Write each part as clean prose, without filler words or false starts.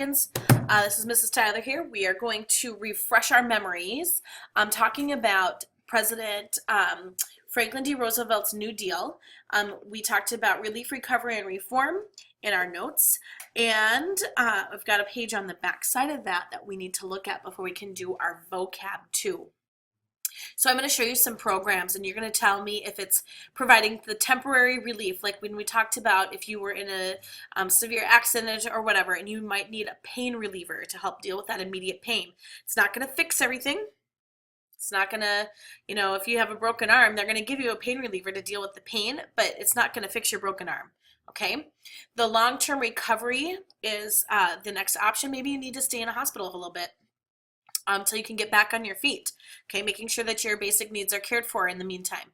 This is Mrs. Tyler here. We are going to refresh our memories. I'm talking about President Franklin D. Roosevelt's New Deal. We talked about relief, recovery, and reform in our notes. And I've got a page on the back side of that we need to look at before we can do our vocab too. So I'm going to show you some programs and you're going to tell me if it's providing the temporary relief, like when we talked about if you were in a severe accident or whatever and you might need a pain reliever to help deal with that immediate pain. It's not going to fix everything. It's not going to, if you have a broken arm, they're going to give you a pain reliever to deal with the pain, but it's not going to fix your broken arm. Okay, the long-term recovery is the next option. Maybe you need to stay in a hospital a little bit until you can get back on your feet. Okay, making sure that your basic needs are cared for in the meantime.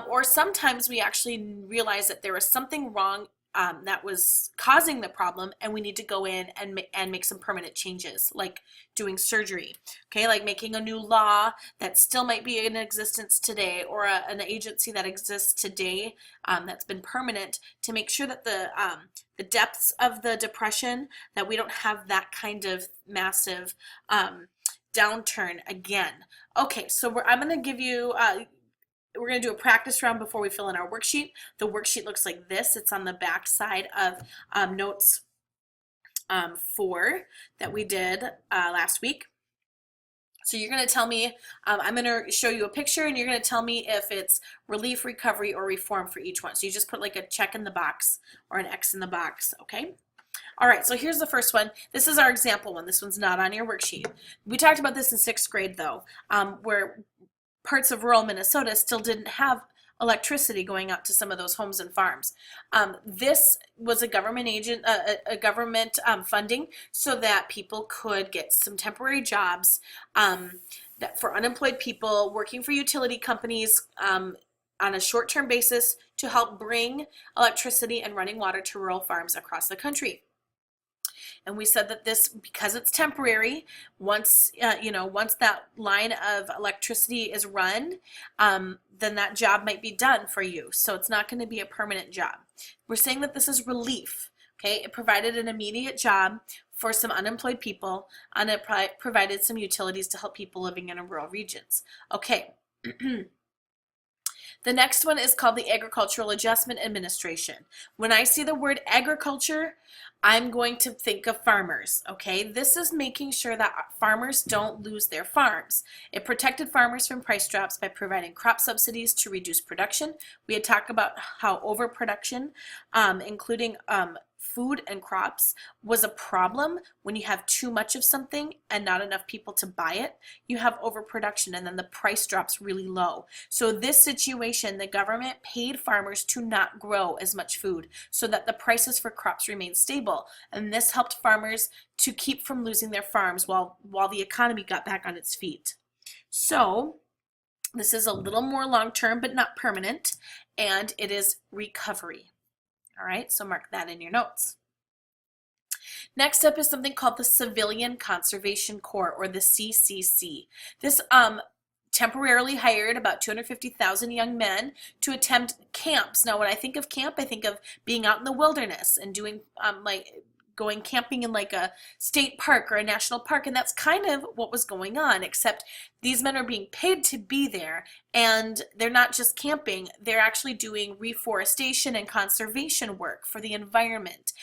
Or sometimes we actually realize that there was something wrong that was causing the problem and we need to go in and make some permanent changes, like doing surgery. Okay, like making a new law that still might be in existence today, or an agency that exists today that's been permanent, to make sure that the depths of the depression, that we don't have that kind of massive downturn again. Okay, so I'm going to give you, we're going to do a practice round before we fill in our worksheet. The worksheet looks like this. It's on the back side of notes 4 that we did last week. So you're going to tell me, I'm going to show you a picture and you're going to tell me if it's relief, recovery, or reform for each one. So you just put like a check in the box or an X in the box, okay? All right, so here's the first one. This is our example one. This one's not on your worksheet. We talked about this in 6th grade though, where parts of rural Minnesota still didn't have electricity going out to some of those homes and farms. This was a government funding so that people could get some temporary jobs that for unemployed people working for utility companies on a short-term basis to help bring electricity and running water to rural farms across the country. And we said that this, because it's temporary, once once that line of electricity is run, then that job might be done for you. So it's not going to be a permanent job. We're saying that this is relief. Okay, it provided an immediate job for some unemployed people, and it provided some utilities to help people living in rural regions. Okay. The next one is called the Agricultural Adjustment Administration. When I see the word agriculture, I'm going to think of farmers, okay? This is making sure that farmers don't lose their farms. It protected farmers from price drops by providing crop subsidies to reduce production. We had talked about how overproduction, including food and crops, was a problem when you have too much of something and not enough people to buy it. You have overproduction and then the price drops really low. So this situation, the government paid farmers to not grow as much food so that the prices for crops remained stable. And this helped farmers to keep from losing their farms while the economy got back on its feet. So this is a little more long-term but not permanent, and it is recovery. All right, so mark that in your notes. Next up is something called the Civilian Conservation Corps, or the CCC. This temporarily hired about 250,000 young men to attend camps. Now, when I think of camp, I think of being out in the wilderness and doing going camping in like a state park or a national park, and that's kind of what was going on, except these men are being paid to be there, and they're not just camping, they're actually doing reforestation and conservation work for the environment.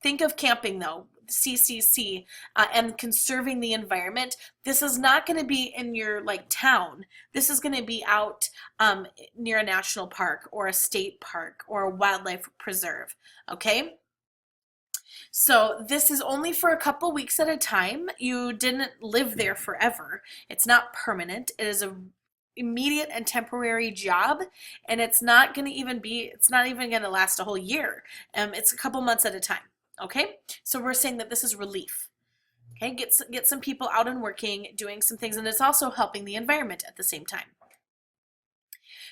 Think of camping though, CCC, and conserving the environment. This is not going to be in your town. This is going to be out near a national park or a state park or a wildlife preserve, okay? So this is only for a couple weeks at a time. You didn't live there forever. It's not permanent. It is an immediate and temporary job, and it's not even going to last a whole year. It's a couple months at a time. Okay, so we're saying that this is relief. Okay, get some people out and working, doing some things, and it's also helping the environment at the same time.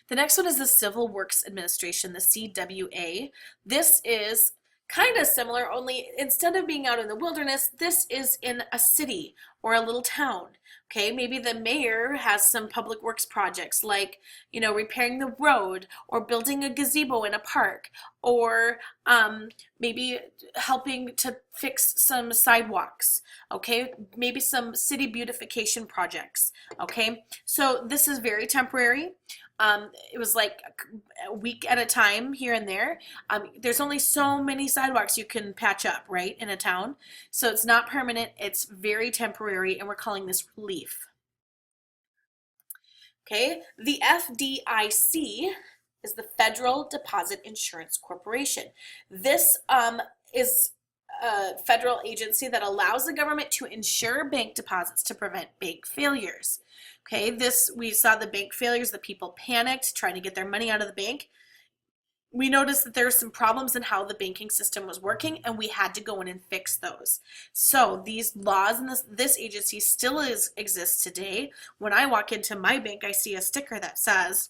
The next one is the Civil Works Administration, the CWA. This is Kind of similar, only instead of being out in the wilderness, this is in a city or a little town. Okay, maybe the mayor has some public works projects like, repairing the road or building a gazebo in a park, or maybe helping to fix some sidewalks. Okay, maybe some city beautification projects. Okay, so this is very temporary. It was like a week at a time here and there. There's only so many sidewalks you can patch up, right, in a town. So it's not permanent, it's very temporary, and we're calling this relief. Okay, the FDIC is the Federal Deposit Insurance Corporation. This is a federal agency that allows the government to insure bank deposits to prevent bank failures. Okay, we saw the bank failures, the people panicked trying to get their money out of the bank. We noticed that there were some problems in how the banking system was working, and we had to go in and fix those. So these laws and this agency still exists today. When I walk into my bank, I see a sticker that says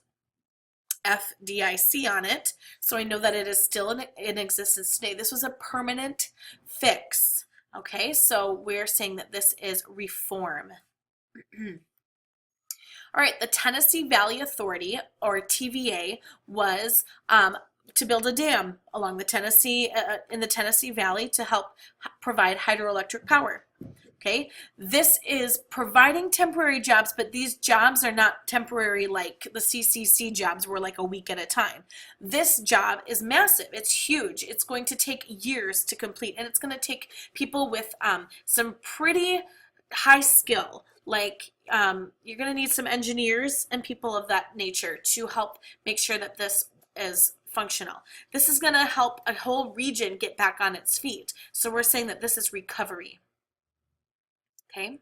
FDIC on it, so I know that it is still in existence today. This was a permanent fix. Okay, so we're saying that this is reform. All right, the Tennessee Valley Authority, or TVA, was to build a dam along the Tennessee in the Tennessee Valley to help provide hydroelectric power. Okay, this is providing temporary jobs, but these jobs are not temporary like the CCC jobs were like a week at a time. This job is massive. It's huge. It's going to take years to complete, and it's going to take people with some pretty high skill. Like you're going to need some engineers and people of that nature to help make sure that this is functional. This is going to help a whole region get back on its feet. So we're saying that this is recovery. Okay.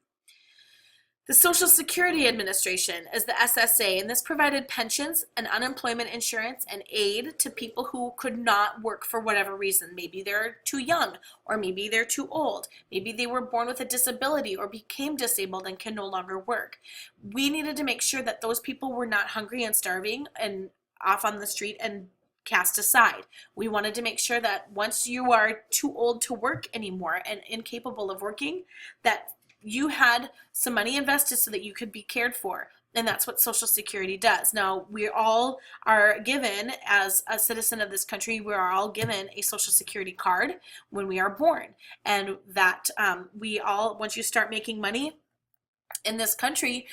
The Social Security Administration is the SSA, and this provided pensions and unemployment insurance and aid to people who could not work for whatever reason. Maybe they're too young, or maybe they're too old. Maybe they were born with a disability or became disabled and can no longer work. We needed to make sure that those people were not hungry and starving and off on the street and cast aside. We wanted to make sure that once you are too old to work anymore and incapable of working, that you had some money invested so that you could be cared for. And that's what Social Security does. Now, we all are given, as a citizen of this country, we are all given a Social Security card when we are born. And that once you start making money in this country,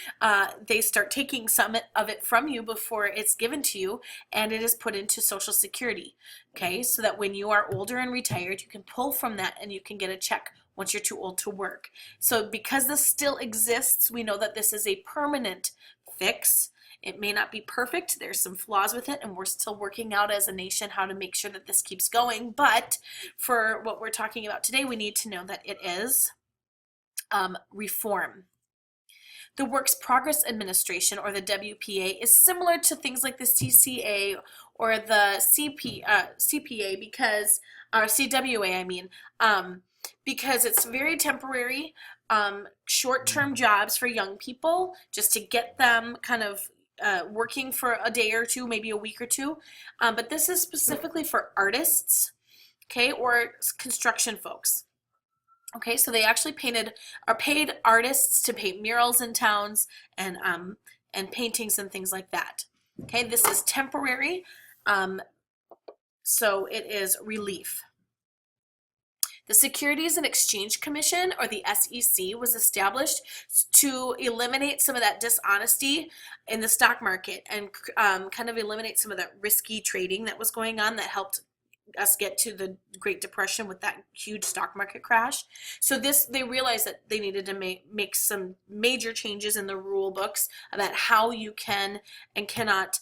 they start taking some of it from you before it's given to you, and it is put into Social Security. Okay, so that when you are older and retired, you can pull from that and you can get a check once you're too old to work. So because this still exists, we know that this is a permanent fix. It may not be perfect. There's some flaws with it, and we're still working out as a nation how to make sure that this keeps going. But for what we're talking about today, we need to know that it is reform. The Works Progress Administration, or the WPA, is similar to things like the CCA or the CPA because, or CWA, I mean, because it's very temporary, short-term jobs for young people just to get them kind of working for a day or two, maybe a week or two. But this is specifically for artists, okay, or construction folks. Okay, so they actually paid artists to paint murals in towns and paintings and things like that. Okay, this is temporary, so it is relief. The Securities and Exchange Commission, or the SEC, was established to eliminate some of that dishonesty in the stock market and kind of eliminate some of that risky trading that was going on that helped us get to the Great Depression with that huge stock market crash. So they realized that they needed to make some major changes in the rule books about how you can and cannot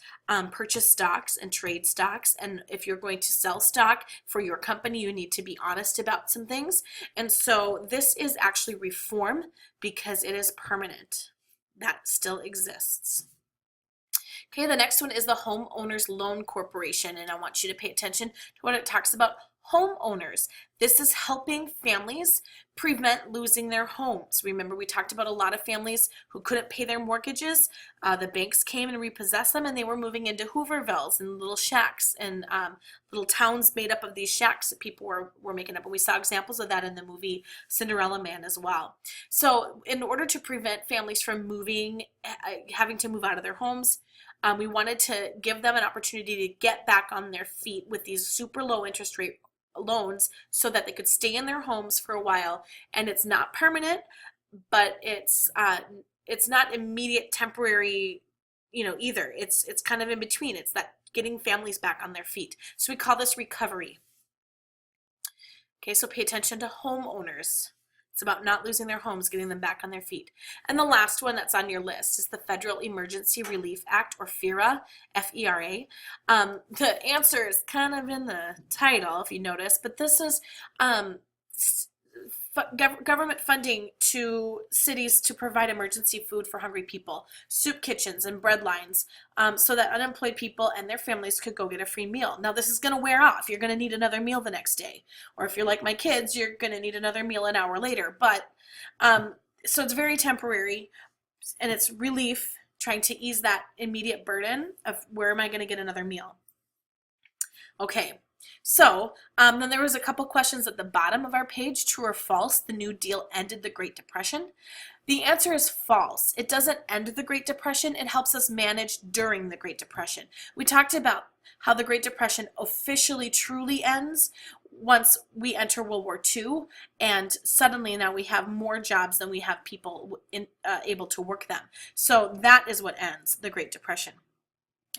purchase stocks and trade stocks. And if you're going to sell stock for your company, you need to be honest about some things. And so this is actually reform because it is permanent. That still exists. Okay, the next one is the Homeowners Loan Corporation, and I want you to pay attention to what it talks about homeowners. This is helping families prevent losing their homes. Remember, we talked about a lot of families who couldn't pay their mortgages. The banks came and repossessed them, and they were moving into Hoovervilles and little shacks and little towns made up of these shacks that people were making up. And we saw examples of that in the movie Cinderella Man as well. So in order to prevent families from having to move out of their homes, we wanted to give them an opportunity to get back on their feet with these super low interest rate loans so that they could stay in their homes for a while. And it's not permanent, but it's not immediate temporary, either. It's kind of in between. It's that getting families back on their feet. So we call this recovery. Okay, so pay attention to homeowners. It's about not losing their homes, getting them back on their feet. And the last one that's on your list is the Federal Emergency Relief Act, or FERA, F-E-R-A. The answer is kind of in the title, if you notice, but this is government funding to cities to provide emergency food for hungry people, soup kitchens and bread lines, so that unemployed people and their families could go get a free meal. Now this is going to wear off. You're going to need another meal the next day. Or if you're like my kids, you're going to need another meal an hour later. But so it's very temporary, and it's relief, trying to ease that immediate burden of where am I going to get another meal. Okay. So then there was a couple questions at the bottom of our page. True or false, the New Deal ended the Great Depression? The answer is false. It doesn't end the Great Depression. It helps us manage during the Great Depression. We talked about how the Great Depression officially truly ends once we enter World War II, and suddenly now we have more jobs than we have people able to work them. So that is what ends the Great Depression.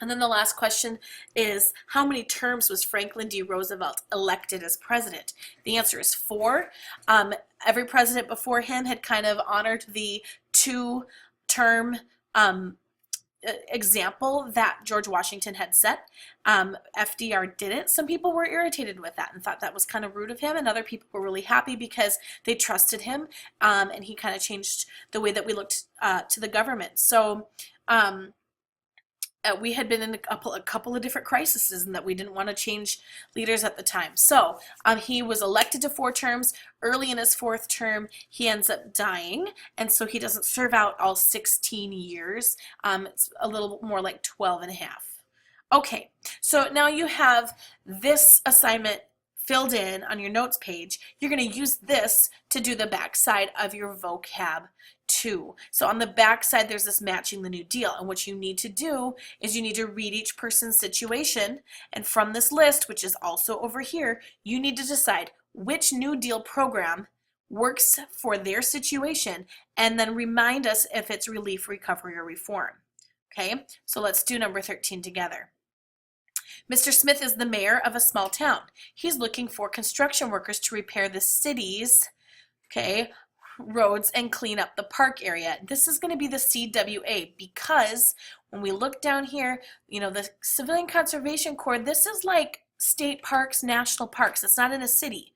And then the last question is, how many terms was Franklin D. Roosevelt elected as president? The answer is 4. Every president before him had kind of honored the 2-term example that George Washington had set. FDR didn't. Some people were irritated with that and thought that was kind of rude of him, and other people were really happy because they trusted him, and he kind of changed the way that we looked to the government. So we had been in a couple of different crises, and that we didn't want to change leaders at the time. So he was elected to 4 terms. Early in his 4th term, he ends up dying, and so he doesn't serve out all 16 years. It's a little more like 12 and a half. Okay, so now you have this assignment filled in on your notes page. You're going to use this to do the back side of your vocab too. So on the back side, there's this matching the New Deal, and what you need to do is you need to read each person's situation, and from this list, which is also over here, you need to decide which New Deal program works for their situation, and then remind us if it's relief, recovery, or reform. Okay, so let's do number 13 together. Mr. Smith is the mayor of a small town. He's looking for construction workers to repair the city's, roads and clean up the park area. This is going to be the CWA, because when we look down here, the Civilian Conservation Corps, this is like state parks, national parks. It's not in a city.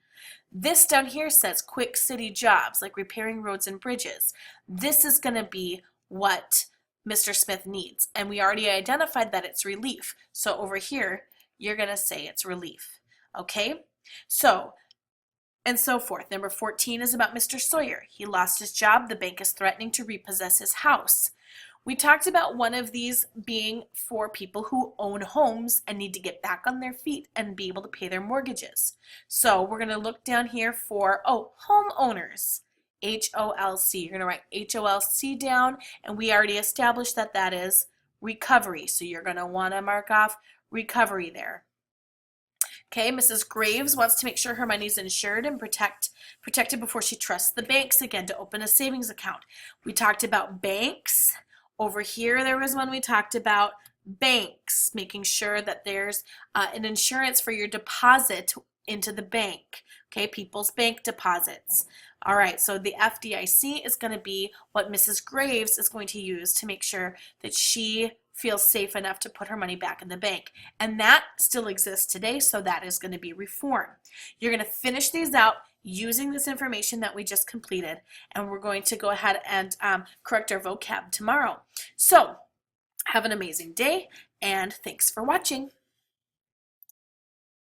This down here says quick city jobs, like repairing roads and bridges. This is going to be what Mr. Smith needs, and we already identified that it's relief. So over here, you're going to say it's relief. Okay, so and so forth. Number 14 is about Mr. Sawyer. He lost his job. The bank is threatening to repossess his house. We talked about one of these being for people who own homes and need to get back on their feet and be able to pay their mortgages. So we're going to look down here for, homeowners. HOLC. You're going to write HOLC down, and we already established that that is recovery. So you're going to want to mark off recovery there. Okay, Mrs. Graves wants to make sure her money is insured and protected before she trusts the banks again to open a savings account. We talked about banks. Over here, there was one we talked about banks, making sure that there's an insurance for your deposit into the bank. Okay, people's bank deposits. All right, so the FDIC is going to be what Mrs. Graves is going to use to make sure that she feels safe enough to put her money back in the bank. And that still exists today, so that is going to be reform. You're going to finish these out using this information that we just completed, and we're going to go ahead and correct our vocab tomorrow. So have an amazing day, and thanks for watching.